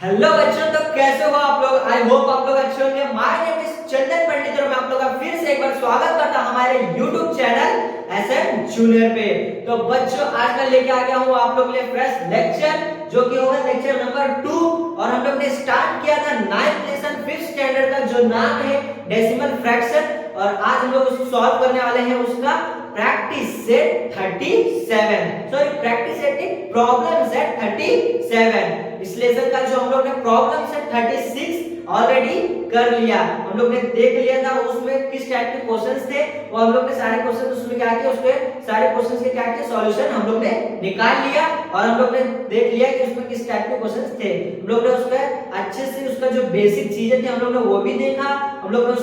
Hello बच्चों, तो कैसे हो आप लोग। आई होप आप लोग अच्छे होंगे। माय नेम इज चंदन पंडित और मैं आप लोग का फिर से एक बार स्वागत करता हूं हमारे यूट्यूब चैनल एसएम जूनियर पे। तो बच्चों, आज मैं लेके आ गया हूं आप लोग के लिए फ्रेश लेक्चर, जो कि होगा लेक्चर नंबर 2। और हम लोग ने स्टार्ट किया था 9th लेसन 5th स्टैंडर्ड का, जो नाम है डेसिमल फ्रैक्शन। और आज हम लोग उसको सॉल्व करने वाले हैं उसका practice set 37, sorry practice set problem set 37। इस लेसन का जो हम लोग ने प्रॉब्लम सेट 36 ऑलरेडी कर लिया। हम लोग ने देख लिया था उसमें किस टाइप के क्वेश्चंस थे, वो हम लोग ने सारे क्वेश्चन उसमें क्या किया, उसके सारे क्वेश्चंस के क्या किया सॉल्यूशन हम लोग ने निकाल लिया। और हम लोग ने देख लिया कि उसमें किस टाइप के क्वेश्चंस थे। हम लोग ने उसका अच्छे से उसका जो बेसिक चीजें थी हम लोग ने वो भी देखा। हम लोग ने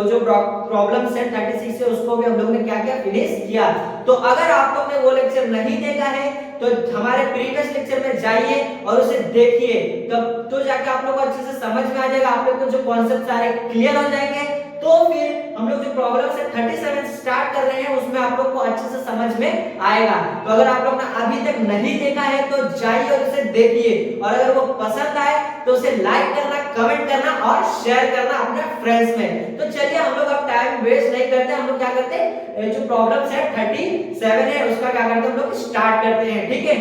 जो प्रॉब्लम सेट 36 है उसको भी हम लोग ने क्या किया, फिनिश किया। तो अगर आप लोग ने वो लेक्चर नहीं देखा है तो हमारे प्रीवियस लेक्चर में जाइए और उसे देखिए, तब तो जाके आप लोग को अच्छे से समझ में आ जाएगा, आप लोग को जो कॉन्सेप्ट सारे क्लियर हो जाएंगे। तो फिर हम लोग जो प्रॉब्लम से 37 स्टार्ट कर रहे हैं उसमें आप लोग को अच्छे से समझ में आएगा। तो अगर आप लोग ने अभी तक नहीं देखा है तो जाइए और उसे देखिए, और अगर वो पसंद आए तो उसे लाइक करना, कमेंट करना और शेयर करना अपने फ्रेंड्स में। तो चलिए हम लोग अब टाइम वेस्ट नहीं करते, हम लोग क्या करते हैं, जो प्रॉब्लम सेट 37 है उसका क्या करते हैं, हम लोग स्टार्ट करते हैं। ठीक है,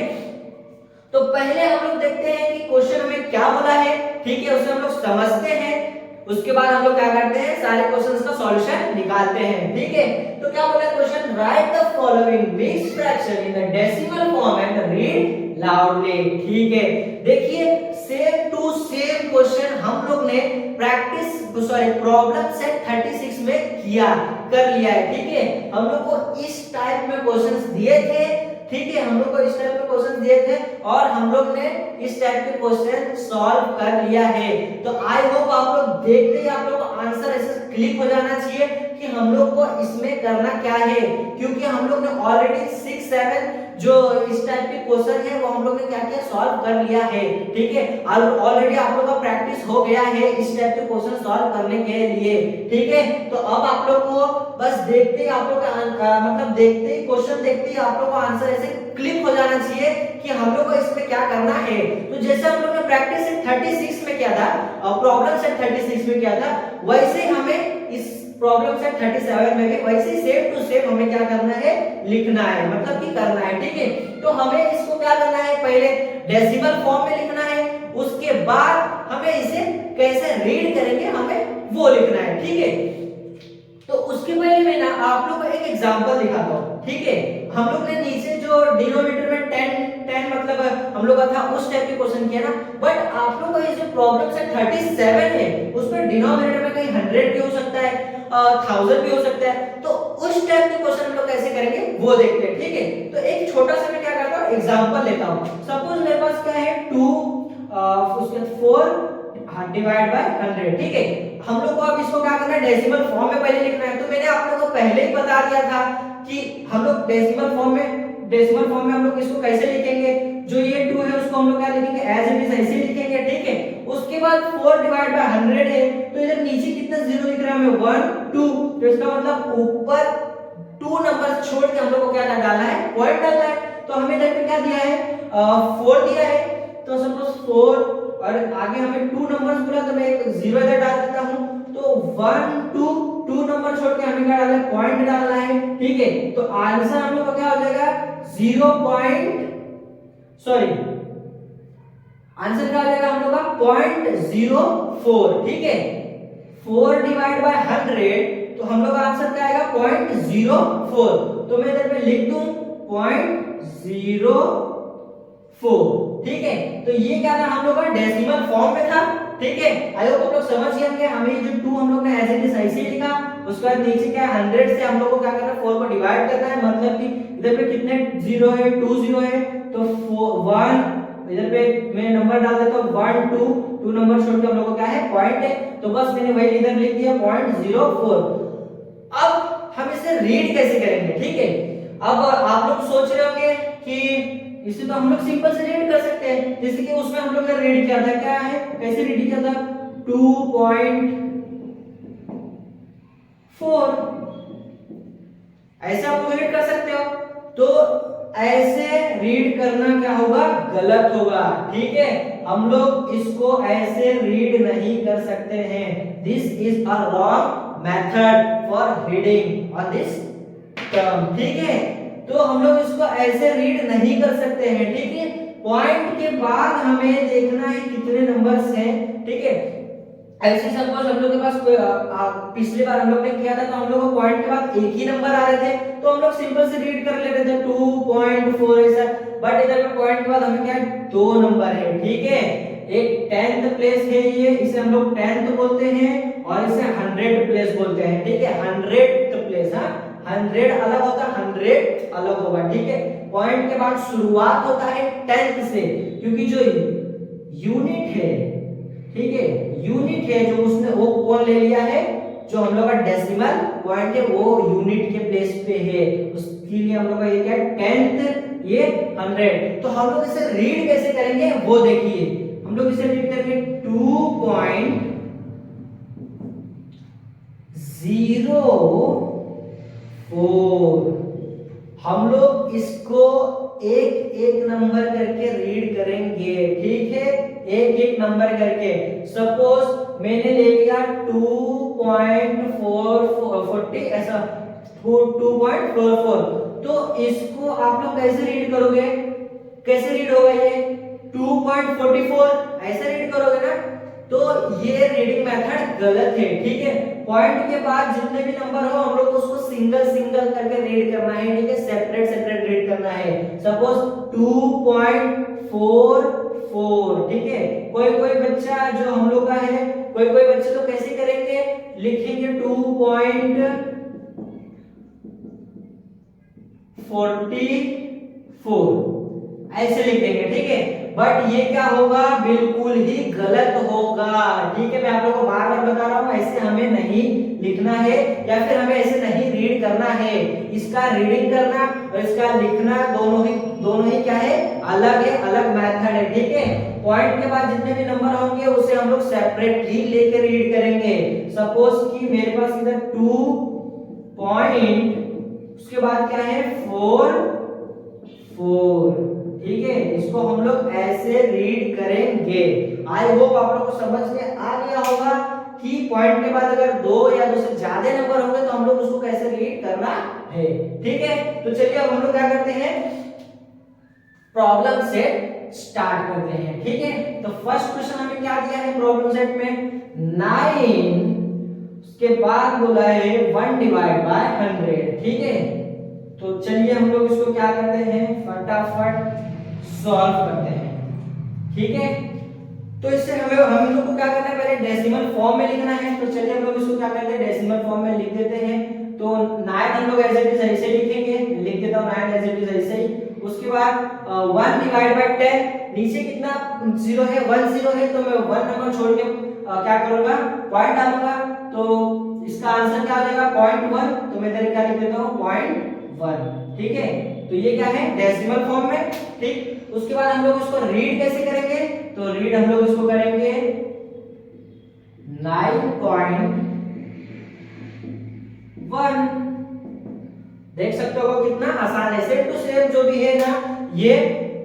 तो पहले हम लोग देखते हैं कि क्वेश्चन हमें क्या बोला है। ठीक है, उसे हम लोग समझते हैं, उसके बाद हम लोग क्या करते हैं, सारे क्वेश्चंस का सॉल्यूशन निकालते हैं। ठीक है, तो क्या बोला है question, right the following mixed fraction in the decimal form and read loudly. ठीक है, देखिए सेम टू सेम क्वेश्चन हम लोग ने प्रैक्टिस प्रॉब्लम सेट 36 में किया कर लिया है। ठीक है, हम लोग को इस टाइप में क्वेश्चंस दिए थे। ठीक है, हम लोग को इस टाइप के क्वेश्चन दिए थे और हम लोग ने इस टाइप के क्वेश्चन सॉल्व कर लिया है। तो आई होप आप लोग देखते ही आप लोग को आंसर ऐसे क्लिक हो जाना चाहिए कि हम लोग को इसमें करना क्या है, क्योंकि हम लोग ने ऑलरेडी 6, 7 जो इस टाइप के क्वेश्चन है वो हम लोग ने क्या किया, सॉल्व कर लिया है। ठीक है, ऑलरेडी आप लोग का प्रैक्टिस हो गया है इस टाइप के क्वेश्चन सॉल्व करने के लिए। ठीक है, तो अब आप लोग को बस देखते ही आप लोग मतलब देखते ही क्वेश्चन देखते ही आप लोग को आंसर ऐसे क्लिक हो जाना चाहिए कि हम लोग को इसमें क्या करना है। तो जैसे हम लोग ने प्रैक्टिस सेट 36 में किया था और प्रॉब्लम सेट 36 में किया था, वैसे ही हमें इस प्रॉब्लम सेट 37 में भी वैसे ही सेम टू सेम हमें क्या करना है, लिखना है, मतलब कि करना है। ठीक है, तो हमें इसको क्या करना है, पहले डेसिमल फॉर्म में लिखना है, उसके बाद हमें इसे कैसे रीड करेंगे हमें वो लिखना है। ठीक है, तो उसके पहले मैं ना आप लोग को एक एग्जांपल दिखाता हूं। ठीक है, हम लोग ने नीचे जो डिनोमिनेटर में 10 मतलब हम लोग का था उस टाइप के क्वेश्चन किया ना, बट आप लोग को ये जो प्रॉब्लम से 37 है उसमें डिनोमिनेटर में कहीं 100 भी हो सकता है, 1000 भी हो सकता है। तो उस टाइप के क्वेश्चन हम लोग कैसे करेंगे वो देखते हैं। ठीक है, तो एक छोटा सा मैं क्या करता हूं, एग्जांपल लेता हूं। सपोज मेरे पास क्या है 2 उसके 4 डिवाइड बाय 100। ठीक है, हम लोग को अब इसको क्या करना है, डेसिमल फॉर्म में पहले लिखना है। तो मैंने आप लोगों को पहले ही बता दिया था कि हम लोग डेसिमल फॉर्म में हम लोग इसको कैसे लिखेंगे। जो ये 2 है उसको हम लोग क्या लिखेंगे, एज इट इज ऐसे लिखेंगे। ठीक है, उसके बाद 4 डिवाइड बाय 100 है, तो इधर नीचे कितना जीरो लिख रहा है हमें, 1 2। तो इसका मतलब ऊपर 2 नंबर छोड़ के हम लोग को क्या डालना है, पॉइंट डालना है। तो हमें इधर पे क्या दिया है, 4 दिया है। तो सपोज 4 और आगे हमें 2 नंबर्स बोला, तो मैं एक जीरो इधर डाल देता हूं। तो 1 2 2 नंबर छोड़ के हमें क्या डालना है, पॉइंट डालना है। ठीक है, तो आंसर हम लोग का क्या हो जाएगा, 0 आंसर क्या हो जाएगा हम लोग का 0.04। ठीक है, 4 डिवाइड बाय 100 तो हम लोग का आंसर क्या आएगा, 0.04। तो मैं इधर पे लिख दूं 0.04। ठीक है, तो ये क्या था, हम लोग का डेसिमल फॉर्म में था। ठीक है, आई होप आप लोग समझ गए होंगे। हमें जो 2 हम लोग ने एज इट इज ऐसे ही लिखा, उसके बाद नीचे क्या है 100 से हम लोग को क्या करना है, 4 को डिवाइड करना है। मतलब कि इधर पे कितने जीरो है, 2 जीरो है, तो 1 इधर पे मैं नंबर डाल देता हूं 1 2 नंबर छोड़ के हम लोग को क्या है, पॉइंट है। तो बस मैंने वही इधर लिख दिया 0.04। अब हम इसे रीड कैसे करेंगे। ठीक है, अब आप लोग सोच रहे होंगे कि इसे तो हम लोग सिंपल से रीड कर सकते हैं, जैसे कि उसमें हम लोग ने रीड किया था, क्या है, कैसे रीड किया था, 2.4 ऐसे आप लोग रीड कर सकते हो। तो ऐसे रीड करना क्या होगा, गलत होगा। ठीक है, हम लोग इसको ऐसे रीड नहीं कर सकते हैं। This is a wrong method for reading on this term, ठीक है। तो हम लोग इसको ऐसे रीड नहीं कर सकते हैं, ठीक है। पॉइंट के बाद हमें देखना है कितने नंबर्स हैं, ठीक है। ऐसे सपोज हम लोग के पास कोई पिछली बार हम लोग ने किया था तो हम लोग को पॉइंट के बाद एक ही नंबर आ रहे थे, तो हम लोग सिंपल से रीड कर ले रहे थे 2.4 ऐसा। बट इधर पे पॉइंट के बाद हमें क्या है, दो नंबर है, ठीक है। एक 10th प्लेस है ये, इसे हम लोग 10th बोलते हैं और इसे 100 प्लेस बोलते हैं, ठीक है। 100th प्लेस, हाँ 100 अलग होता है, 100 अलग होगा, ठीक है। पॉइंट के बाद शुरुआत होता है 10th से, क्योंकि जो यूनिट है, ठीक है, यूनिट है जो उसने वो कौन ले लिया है, जो हम लोग का डेसिमल पॉइंट है वो यूनिट के प्लेस पे है, उसके लिए हम लोग का ये क्या है 10th, ये 100। तो हम लोग इसे रीड कैसे करेंगे वो देखिए। हम लोग इसे रीड करेंगे 2.04। हम लोग इसको एक एक नंबर करके रीड करेंगे, ठीक है, एक एक नंबर करके। सपोज मैंने ले लिया 2.440 ऐसा 2.44, तो इसको आप लोग कैसे रीड करोगे, कैसे रीड होगा ये 2.44 ऐसे रीड करोगे ना, तो ये रीडिंग मेथड गलत है, ठीक है। पॉइंट के बाद जितने भी नंबर हो हम लोग को उसको सिंगल सिंगल करके रीड करना है, ठीक है, सेपरेट सेपरेट रीड करना है। सपोज 2.44, ठीक है। कोई कोई बच्चा जो हम लोग का है, कोई कोई बच्चे तो कैसे करेंगे, लिखेंगे 2.44 ऐसे लिख देंगे, ठीक है। बट ये क्या होगा, बिल्कुल ही गलत होगा, ठीक है। मैं आप लोगों को बार बार बता रहा हूं, ऐसे हमें नहीं लिखना है या फिर हमें ऐसे नहीं रीड करना है। इसका रीडिंग करना और इसका लिखना दोनों ही क्या है, अलग है, अलग मेथड है, ठीक है। पॉइंट के बाद जितने भी नंबर होंगे उसे हम लोग सेपरेटली लेके रीड करेंगे। सपोज कि मेरे पास इधर 2 पॉइंट, उसके बाद क्या है 4, ठीक है। इसको हम लोग ऐसे रीड करेंगे। आई होप आप लोग को समझ में आ गया होगा कि पॉइंट के बाद अगर दो या दो से ज्यादा नंबर होंगे तो हम लोग उसको कैसे रीड करना है, ठीक है। तो चलिए अब हम लोग क्या करते हैं, प्रॉब्लम सेट स्टार्ट करते हैं, ठीक है। तो फर्स्ट क्वेश्चन हमें क्या दिया है प्रॉब्लम सेट में, 9, उसके बाद बोला है 1/100, ठीक है। तो चलिए हम लोग इसको क्या करते हैं, फटाफट सॉल्व करते हैं, ठीक है। तो इससे हम लोग को क्या करना है, पहले डेसिमल फॉर्म में लिखना है। तो चलिए हम लोग इसको क्या करते हैं, डेसिमल फॉर्म में लिख देते हैं। तो 9 हम लोग एज इट इज ऐसे लिखेंगे, लिख देता हूं 9 एज इट इज ऐसे ही। उसके बाद 1/10, नीचे कितना 0 है, 10 है, तो मैं 1 नंबर छोड़ के क्या करूंगा, पॉइंट डालूंगा। तो इसका आंसर क्या आ जाएगा 0.1, तो मैं इधर क्या लिख देता हूं 0.1, ठीक है। तो ये क्या है, डेसिमल फॉर्म में, ठीक। उसके बाद हम लोग इसको रीड कैसे करेंगे, तो रीड हम लोग इसको करेंगे 9.1। देख सकते हो कितना आसान है, सेम टू सेम जो भी है ना, ये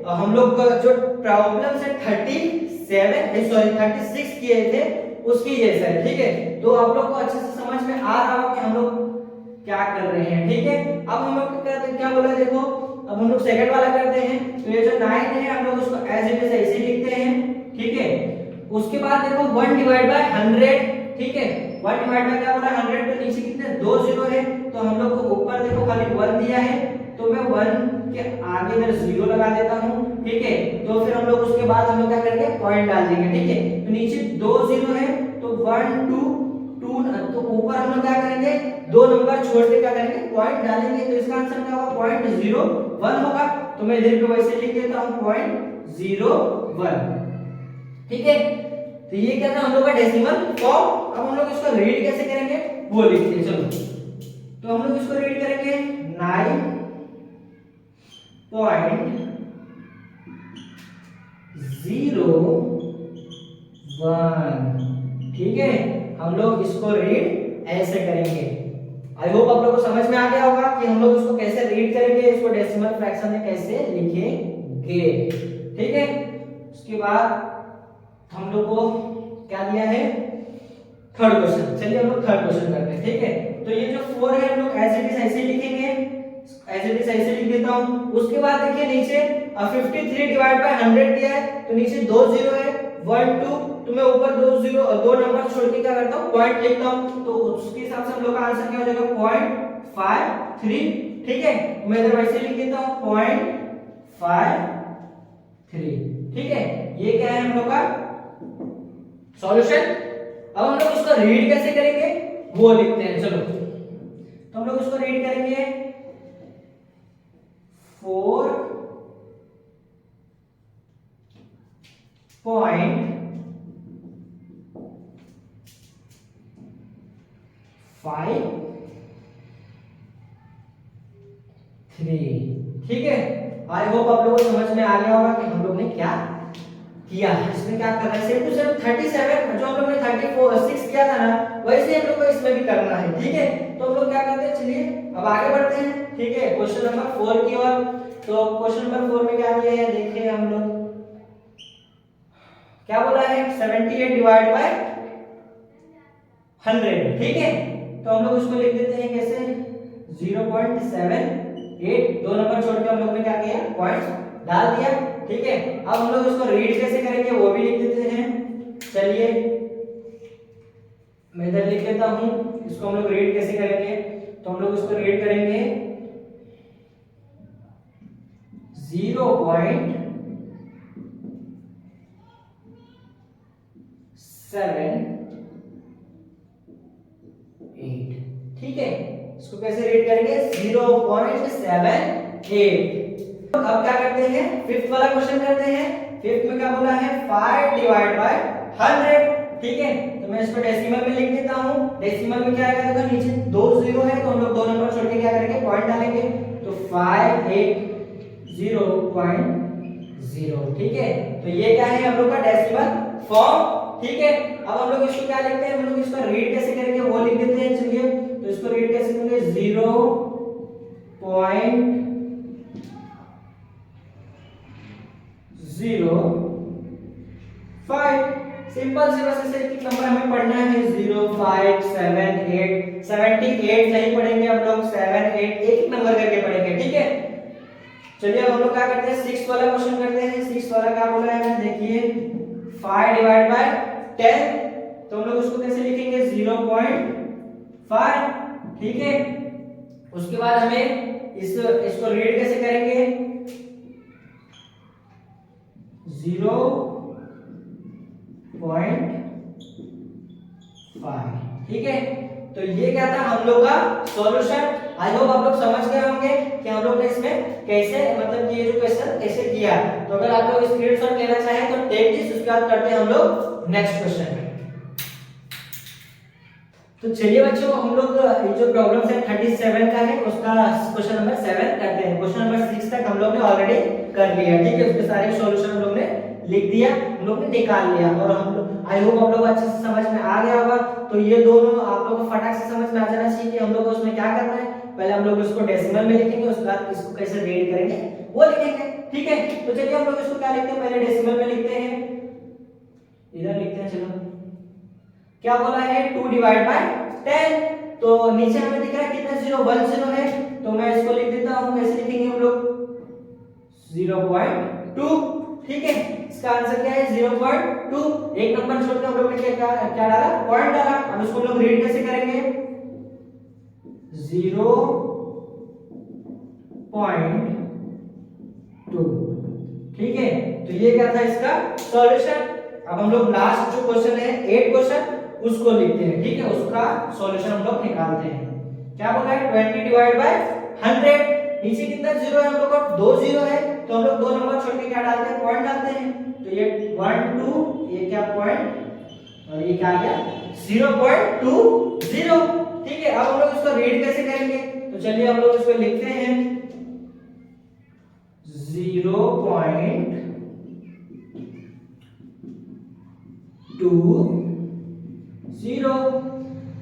हम लोग जो प्रॉब्लम से 36 किए थे उसकी जैसा है, ठीक है। तो आप लोग को अच्छे से समझ में आ रहा हो कि हम लोग क्या कर रहे हैं, ठीक है। अब हम लोग क्या बोला, देखो अब हम लोग सेकंड वाला करते हैं। तो ये जो 9 है हम लोग उसको एज इट इज ऐसे लिखते हैं, ठीक है। उसके बाद देखो 1/100, ठीक है। 1/, क्या बोला 100, तो नीचे कितने 2 0 है, तो हम लोग को ऊपर देखो खाली 1 दिया है, तो मैं 1 के आगे इधर 0 लगा देता हूं, ठीक है। तो फिर हम लोग उसके बाद हम लोग क्या करेंगे, पॉइंट डाल देंगे, ठीक है। तो नीचे 2 0 है, तो 1 2 2, तो ऊपर हम लोग क्या करेंगे, 2 नंबर छोड़ के क्या करेंगे, पॉइंट डालेंगे। तो इसका आंसर क्या होगा 0.01 होगा। तो मैं इधर पे वैसे लिख देता हूं 0.01, ठीक है। तो ये क्या था हम लोग का डेसिमल फॉर्म। अब हम लोग इसको रीड कैसे करेंगे वो लिखते हैं, चलो। तो हम लोग इसको रीड करेंगे 9.01, ठीक है। हम लोग इसको रीड ऐसे करेंगे। आई होप आप लोगों को समझ में आ गया होगा कि हम लोग इसको कैसे रीड करेंगे, इसको डेसिमल फ्रैक्शन में कैसे लिखेंगे, ठीक है। उसके बाद हम लोग को क्या दिया है, थर्ड क्वेश्चन। चलिए हम लोग थर्ड क्वेश्चन करते हैं, ठीक है। तो ये जो 4 है हम लोग एज इट इज ऐसे लिखेंगे, एज इट इज ऐसे लिख देता हूं। उसके बाद देखिए नीचे 53 डिवाइड बाय 100 दिया है, तो नीचे 2 जीरो है, 1 2, तो मैं ऊपर 2 नंबर छोड़ के क्या करता हूं, पॉइंट लिखता हूं। तो उसके हिसाब से हम लोग का आंसर क्या हो जाएगा, 0.53, ठीक है। मैं इधर वैसे लिख देता हूं 0.53, ठीक है। ये क्या है हम लोग का सॉल्यूशन। अब हम लोग इसको रीड कैसे करेंगे वो लिखते हैं, चलो। तो हम लोग इसको रीड करेंगे 4.53, ठीक है। आई होप आप लोगों को समझ में आ गया होगा कि हम लोग ने क्या किया। इसमें क्या करना है, सेम टू सेम 37 जो हम लोग ने 36 किया था ना, वैसे हम लोग को इसमें भी करना है, ठीक है। तो हम लोग क्या करते हैं, चलिए अब आगे बढ़ते हैं, ठीक है, क्वेश्चन नंबर 4 की ओर। तो क्वेश्चन नंबर 4 में क्या दिया है, देखिए हम लोग क्या बोला है, 78 डिवाइड बाय 100, ठीक है। तो हम लोग उसको लिख देते हैं कैसे, 0.78, 2 नंबर छोड़ के हम लोग ने क्या किया, पॉइंट डाल दिया, ठीक है। अब हम लोग इसको रीड कैसे करेंगे वो भी लिख देते हैं। चलिए मैं इधर लिख देता हूं, इसको हम लोग रीड कैसे करेंगे। तो हम लोग इसको रीड करेंगे 0.78, ठीक है। इसको कैसे रीड करेंगे, 0.78। अब क्या करते हैं, फिफ्थ वाला क्वेश्चन करते हैं। फिफ्थ में क्या बोला है, 5 डिवाइड बाय 100, ठीक है। तो मैं इसको डेसिमल में लिख देता हूं। डेसिमल में क्या आएगा, देखो नीचे 2 जीरो है, तो हम लोग 2 नंबर छोड़ के क्या करेंगे, पॉइंट डालेंगे। तो 580.0, ठीक है। तो ये क्या है हम लोग का डेसिमल फॉर्म, ठीक है। अब हम लोग इसको क्या लिखते हैं, हम लोग इसको रीड कैसे करेंगे वो लिख देते हैं, चलिए। तो इसको रीड कैसे करेंगे, 0.05, सिंपल से बस ऐसे एक नंबर हमें पढ़ना है, 0 5 7 8 78 नहीं पढ़ेंगे हम लोग, 7 8 एक एक नंबर करके पढ़ेंगे, ठीक है। चलिए अब हम लोग क्या करते हैं, 6 वाला क्वेश्चन करते हैं। 6 वाला क्या बोला है, देखिए 5 डिवाइड बाय 10, तो हम लोग उसको कैसे लिखेंगे, 0.5, ठीक है। उसके बाद हमें इसको रीड कैसे करेंगे, 0.5, ठीक है। तो ये क्या था हम लोग का सॉल्यूशन। आई होप आप लोग समझ गए होंगे कि हम लोग ने इसमें कैसे, मतलब ये जो क्वेश्चन कैसे किया। तो अगर आप लोग स्क्रीनशॉट लेना चाहें तो टेक दिस, उसके बाद करते हैं हम लोग नेक्स्ट क्वेश्चन। तो चलिए बच्चों हम लोग ये जो प्रॉब्लम है 37 का है, उसका क्वेश्चन नंबर 7 करते हैं। क्वेश्चन नंबर 6 तक हम लोग ने ऑलरेडी कर लिया, ठीक है। उसके सारे सॉल्यूशन हम लोग ने लिख दिया, हम लोग ने निकाल लिया। और हम लोग आई होप आप लोग अच्छे से समझ में आ गया होगा। तो ये दोनों आप लोगों को फटाक से समझ में आ जाना चाहिए कि हम लोग को उसमें क्या करना है। पहले हम लोग इसको डेसिमल में लिखेंगे, उसके बाद इसको कैसे रीड करेंगे वो लिखेंगे, ठीक है। तो चलिए हम लोग इसको क्या लिखते हैं, पहले डेसिमल में लिखते हैं, इधर लिखते हैं। चलो क्या बोला है, 2 डिवाइड बाय 10, तो नीचे हमें दिख रहा है कितना, 0 1 0 है। तो मैं इसको लिख देता हूं, कैसे लिखेंगे हम लोग, 0.2, ठीक है। इसका आंसर क्या है, 0.2। एक नंबर छोड़ के हम लोग ने क्या डाला, पॉइंट डाला। अब इसको हम लोग रीड कैसे करेंगे, 0.2, ठीक है। तो ये क्या था इसका सॉल्यूशन। अब हम लोग लास्ट जो क्वेश्चन है 8 क्वेश्चन, उसको लिखते हैं, ठीक है। उसका सॉल्यूशन हम लोग निकालते हैं। क्या बोला है, 20 डिवाइड बाय 100, नीचे कितना जीरो है हम लोग का, 2 जीरो है। तो हम लोग 2 नंबर छोड़ के क्या डालते हैं, पॉइंट डालते हैं। तो ये 1 2, ये क्या पॉइंट, और ये क्या आ गया 0.20, ठीक है। अब हम लोग इसको रीड कैसे करेंगे, तो चलिए हम लोग इसको लिखते हैं 0.20।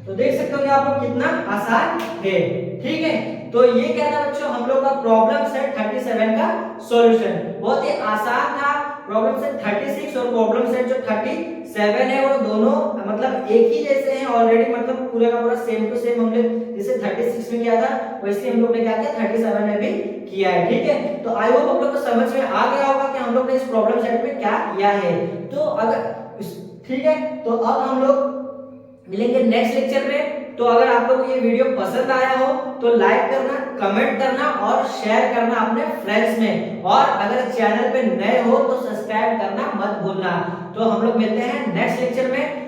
तो देख सकते हो कि आप लोग कितना आसान है, ठीक है। तो ये क्या था बच्चों, हम लोग का प्रॉब्लम सेट 37 का सॉल्यूशन। बहुत ही आसान था। प्रॉब्लम सेट 36 और प्रॉब्लम सेट जो 37 7 है वो दोनों मतलब एक ही जैसे हैं ऑलरेडी, मतलब पूरा का पूरा सेम टू सेम हमने जैसे 36 में किया था वैसे हम लोग ने क्या किया 37 में भी किया है। ठीक है, तो आई होप आप लोग को समझ में आ गया होगा कि हम लोग ने इस प्रॉब्लम सेट में क्या किया है। तो अगर ठीक है, तो अब हम लोग मिलेंगे नेक्स्ट लेक्चर में। तो अगर आप लोग को ये वीडियो पसंद आया हो तो लाइक करना, कमेंट करना और शेयर करना अपने फ्रेंड्स में, और अगर चैनल पे नए हो तो सब्सक्राइब करना मत भूलना। तो हम लोग मिलते हैं नेक्स्ट लेक्चर में।